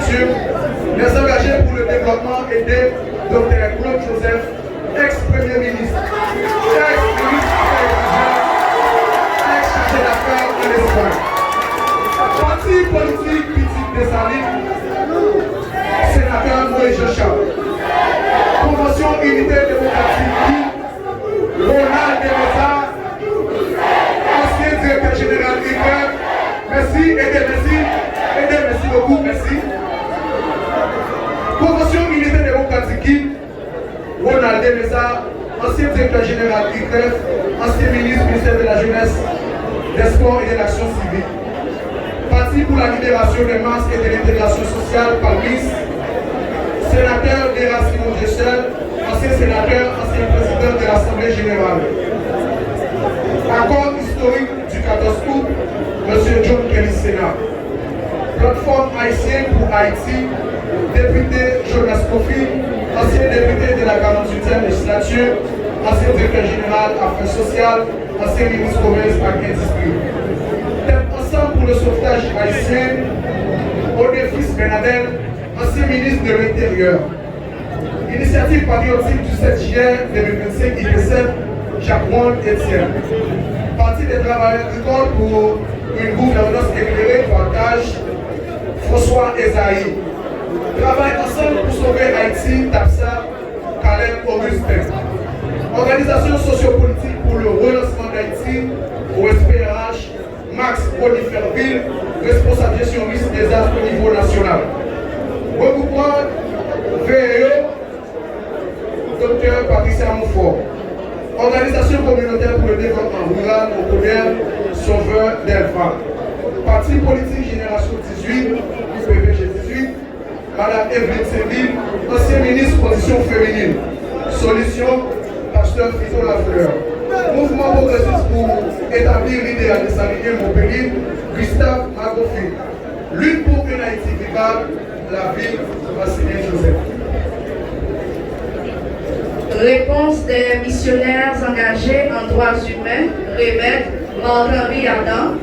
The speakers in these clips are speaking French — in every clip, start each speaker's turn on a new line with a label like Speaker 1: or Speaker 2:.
Speaker 1: législature, les engagés pour le développement étaient Dr Claude Joseph, ex-premier ministre, ex-ministre ex-chargé d'affaires en Espagne. Parti politique Petit Dessalines, sénateur Moïse Jean-Charles. Convention Unité Démocratique, Ronald Demesa, ancien directeur général ICAR. Merci, merci beaucoup, merci. Convention Unité Démocratique, Ronald Demesa, ancien directeur général ICREF, ancien ministère de la Jeunesse, des Sports et de l'Action civique. Parti pour la libération des masses et de l'intégration sociale, PALMIS, sénateur d'Erasmus Gessel, ancien sénateur, ancien président de l'Assemblée générale. Accord historique du 14 août, M. John Kelly Sénat. Plateforme haïtienne pour Haïti, député Jonas Kofi, ancien député de la 48e législature, ancien directeur général Affaires sociales, ancien ministre commerce et industrie. Thème ensemble pour le sauvetage haïtien, Odefis Benadel, ancien ministre de l'Intérieur. Initiative patriotique du 7 juillet 2025, IPCEP, Jacques-Ron Etienne. Parti des travailleurs agricoles pour une gouvernance éclairée, partage, François Esaïe. Travail ensemble pour sauver Haïti, TAPSA, Caleb Augustin. Organisation sociopolitique pour le relancement d'Haïti, OSPRH, Max Boniferville, responsable gestionniste des arts au niveau national. Regroupement VEO, Dr Patricia Montfort. Organisation communautaire pour le développement rural au Codère, Sauveur d'Elfa. Parti politique Génération 18, PPG 18, Madame Evelyne Séville, ancien ministre condition féminine. Solution, Pasteur Fito Lafleur. Mouvement progressiste pour établir l'idéal de Saint-Miguel Montpellier, Gustave Magofi. Lutte pour une Haïti vivable, la ville Vassilien Joseph.
Speaker 2: Réponse des missionnaires engagés en droits humains, Remède, Marc-Henri Adam,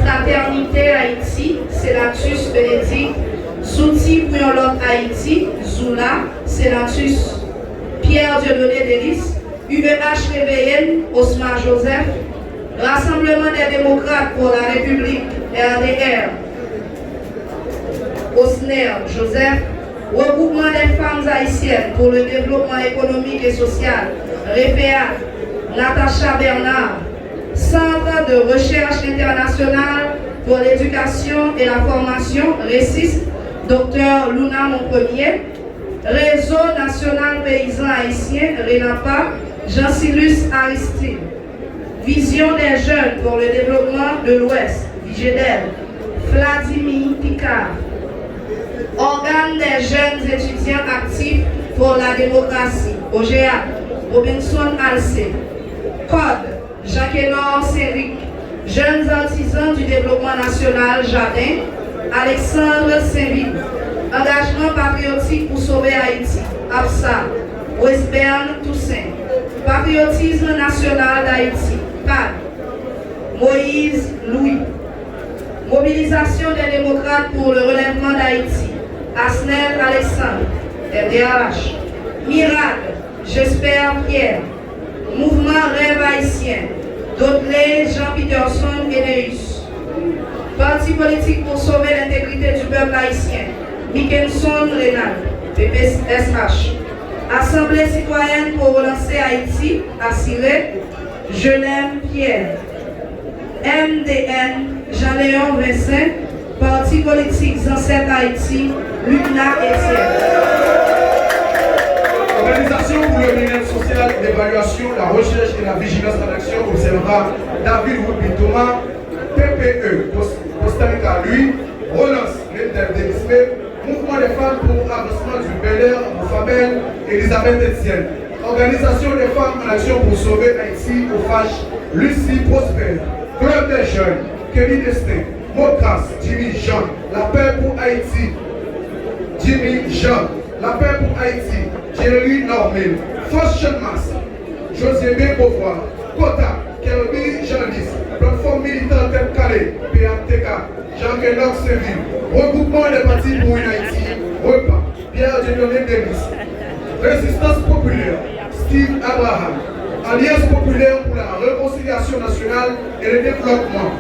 Speaker 2: Fraternité Haïti, Sénatus Bénédicte, Zouti pour l'autre Haïti, Zoula, Sénatus Pierre Dieudonné Delis, UEH Réveillenne, Osmar Joseph, Rassemblement des démocrates pour la République, RDR, Osner Joseph, Regroupement des femmes haïtiennes pour le développement économique et social, REPEA, Natacha Bernard, Centre de recherche internationale pour l'éducation et la formation, RECIS, Dr Luna Montpremier, Réseau national paysan haïtien, RENAPA, Jean-Silus Aristide, Vision des jeunes pour le développement de l'Ouest, VIGEDEL, Vladimir Picard, Organe des jeunes étudiants actifs pour la démocratie, OGA, Robinson Alcé, Code, Jacques-Hénor Séric, Jeunes artisans du développement national, Jardin, Alexandre Séville, Engagement patriotique pour sauver Haïti, APSA, Westberne Toussaint, Patriotisme national d'Haïti, PAD, Moïse Louis, Mobilisation des démocrates pour le relèvement d'Haïti, Asnel Alexandre, RDH, Miracle, J'espère Pierre, Mouvement Rêve Haïtien, Dodley Jean Peterson Eneus, Parti politique pour sauver l'intégrité du peuple haïtien, Mickelson Rénal, PPSH, Assemblée citoyenne pour relancer Haïti, Assiré, Je l'aime Pierre, MDN, Jean-Léon Vincent, Parti politique Ancêtre Haïti, Luna Etienne.
Speaker 1: Organisation pour le bien-être social, l'évaluation, la recherche et la vigilance en action observa David Roubi Thomas, PPE, Costa Rica, lui, relance l'interdémisme, Mouvement des femmes pour avancement du Bel-Air, Famelle, Elisabeth Etienne. Organisation des femmes en action pour sauver Haïti, OFACH, Lucie Prosper, Club des jeunes, Kelly Destin, Mocas, Jimmy Jean, La paix pour Haïti, Jimmy Jean, La paix pour Haïti, Jerry Normil, Force Chenmas, José B. Beauvoir, Kota, Kelby Jandis, Plateforme militante Tête Calais, PATK, Jean-Guénor Séville, Regroupement des partis pour une Haïti, Dieudonné Denis, Résistance populaire, Steve Abraham, Alliance populaire pour la réconciliation nationale et le développement,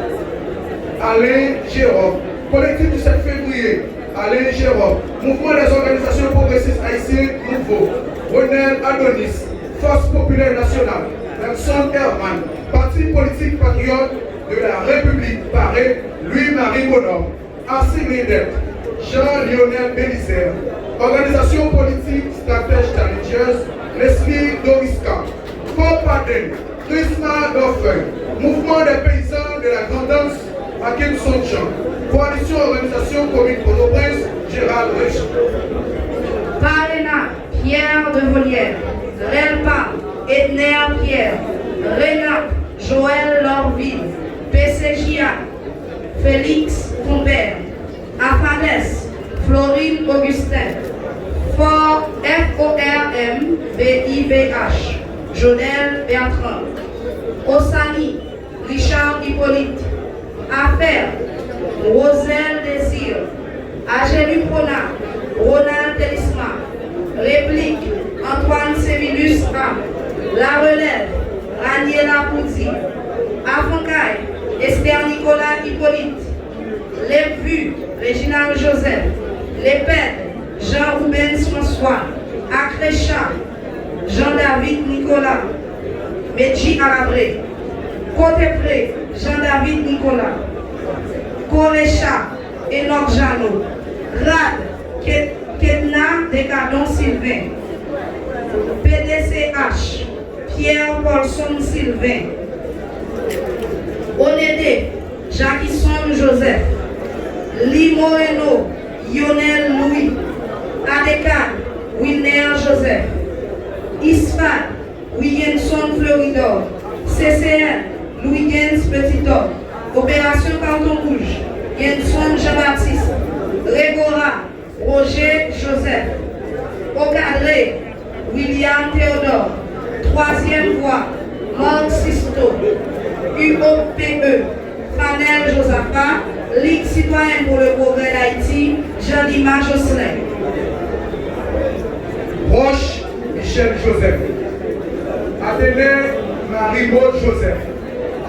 Speaker 1: Alain Jérôme, collectif du 7 février, Alain Jérôme, Mouvement des organisations progressistes haïtiennes nouveau, Ronel Adonis, Force populaire nationale, Nelson Herman, Parti politique patriote de la République Paris, Louis-Marie Bonhomme, Assis Médette, Jean-Lionel Bélizer, Organisation politique stratège challengeuse, Leslie Doriska, Compaden, Christma Dorfeuille, Mouvement des paysans de la Grandance, Hakim Sonjan, Coalition Organisation Commune Port-au-Prince, Gérald Rich.
Speaker 2: Parena, Pierre de Volière, Relpa, Edner Pierre, Renat, Joël Lorville, PCJA, Félix Compère, Afades, Florine Augustin, Fort FORM BIVH, Jonel Bertrand, Osani, Richard Hippolyte, Affaire, Roselle Désir, Agélu Prona, Ronald Télisma, Réplique, Antoine Sévilus A, La Relève, Raniela Poudzi, Afoncaille, Esther Nicolas Hippolyte, Les Vues, Réginald Joseph, Les Pèdes, Jean-Roubens François, Akrecha, Jean-David Nicolas, Medji Alabré, Côté-Pré, Jean-David Nicolas, Korecha, Enoch Jano, Rad, Kedna Décadon Sylvain, PDCH, Pierre Paulson Sylvain, Onédé, Jacquisson Joseph, Limoeno, Lionel Louis, Adekad, Winner Joseph, Isfad, Williamson Floridor, CCN, Louis Gens Petitop, Opération Carton Rouge, Yenson Jean-Baptiste, Régora, Roger Joseph, Ocadré, William Théodore, Troisième Voie, Marc Sisto, UOPE, Fanel Josaphat, Ligue citoyenne pour le progrès d'Haïti, Jean-Lima Josselin.
Speaker 1: Roche Michel Joseph, Athénée Marie-Maud Joseph,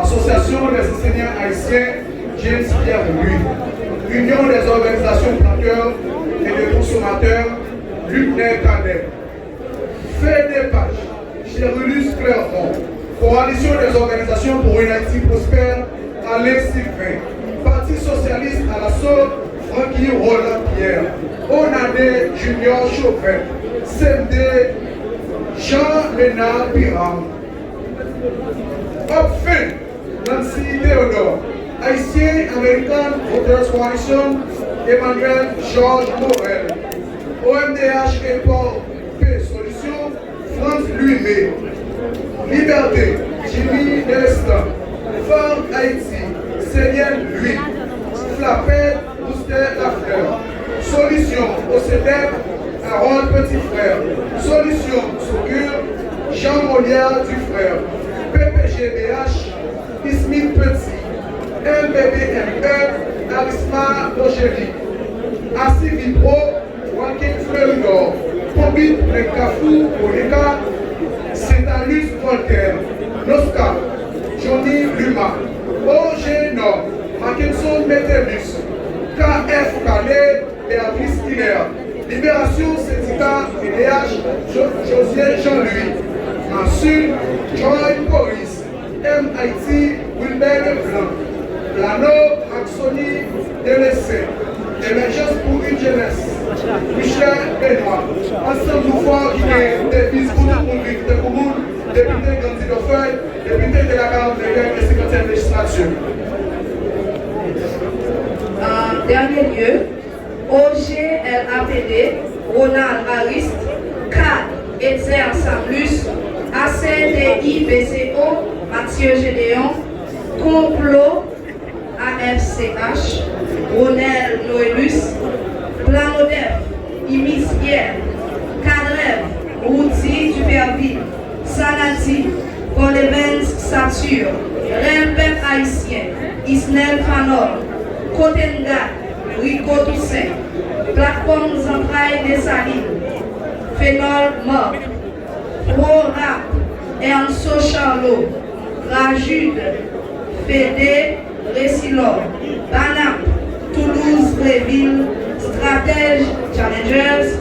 Speaker 1: Association des enseignants haïtiens James Pierre Louis, Union des organisations plaqueurs et des consommateurs Lutner Cadet, FEDEPAGE, Chérulus Clermont, Coalition des organisations pour une Haïti prospère, Alain Sylvain, Parti socialiste à l'assaut, Francky Roland Pierre, Onade Junior Chauvin, CMD Jean-Lénard Piram. Enfin, Nancy Théodore, Haïtien American Voters Coalition, Emmanuel Georges Morel, OMDH et Port P Solution, France Louis-Mé, Liberté, Jimmy Delestin, Fort Haïti, Célienne Louis, Flapet, Booster Lafleur, Solution au CEDEP, Harold Petit Frère, Solution Saugure, Jean Molière du Frère, PPGBH, Ismine Petit, MBBME, Arisma Dogéry, Assis Vipro, Joaquin Fleuridor, Pobit Lekafou Oleka, Cétalus Voltaire, Nosca, Johnny Luma, OG Nord, Mackinson Metellus, KF Calais, Béatrice Hiller, Libération Syndicat VDH, José Jean-Louis, Mansur, Joy Boris, MIT, Wilbert Blanc, Plano, Maxoni, DLC, Émergence pour une jeunesse, Michel Benoît, ensemble nous voir qui est devise pour tout le monde, député Gandhi Dofeuille, député de la 41e et 50e législature.
Speaker 2: En dernier lieu, OGLAPD, Ronald Arist, CAD, Etzer Sablus, ACDI BCO, Mathieu Gédéon, Complot, AFCH, Ronel Noélus, Planodef, Imis Pierre, Cadrev, Routi Duperville, Sanati, Paul-Evans Sature, Rempep Haïtien, Isnel Fanol, Kotenga, Rico Toussaint, Plateforme Centrale des Salines, Phénol Mort, Pro-Rap, Ernso Charlot, Rajude, Fédé, Récilor, Banap, Toulouse, Réville, Stratège, Challengers,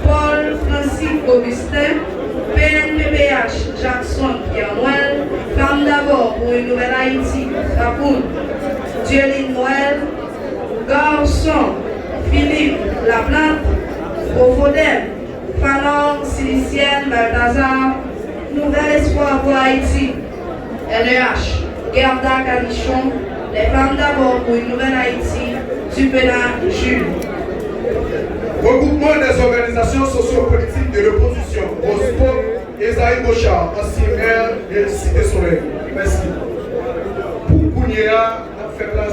Speaker 2: Paul, Francis, Augustin, PNPPH, Jackson, Pierre-Noël, Femme d'abord pour une nouvelle Haïti, Capoun, Dieudine Noël, Garçon, Philippe, Laplante, Profodem, Fanon, Silicienne, Balthazar, Nouvel Espoir pour Haïti, NEH, Gerda Calichon, les femmes d'abord pour une nouvelle Haïti, Dupena Jules.
Speaker 1: Regroupement des organisations sociopolitiques de l'opposition, Rospo, Esaïe Bochard, ancien maire de Cité Soleil. Merci. Pour Kounia, on fait place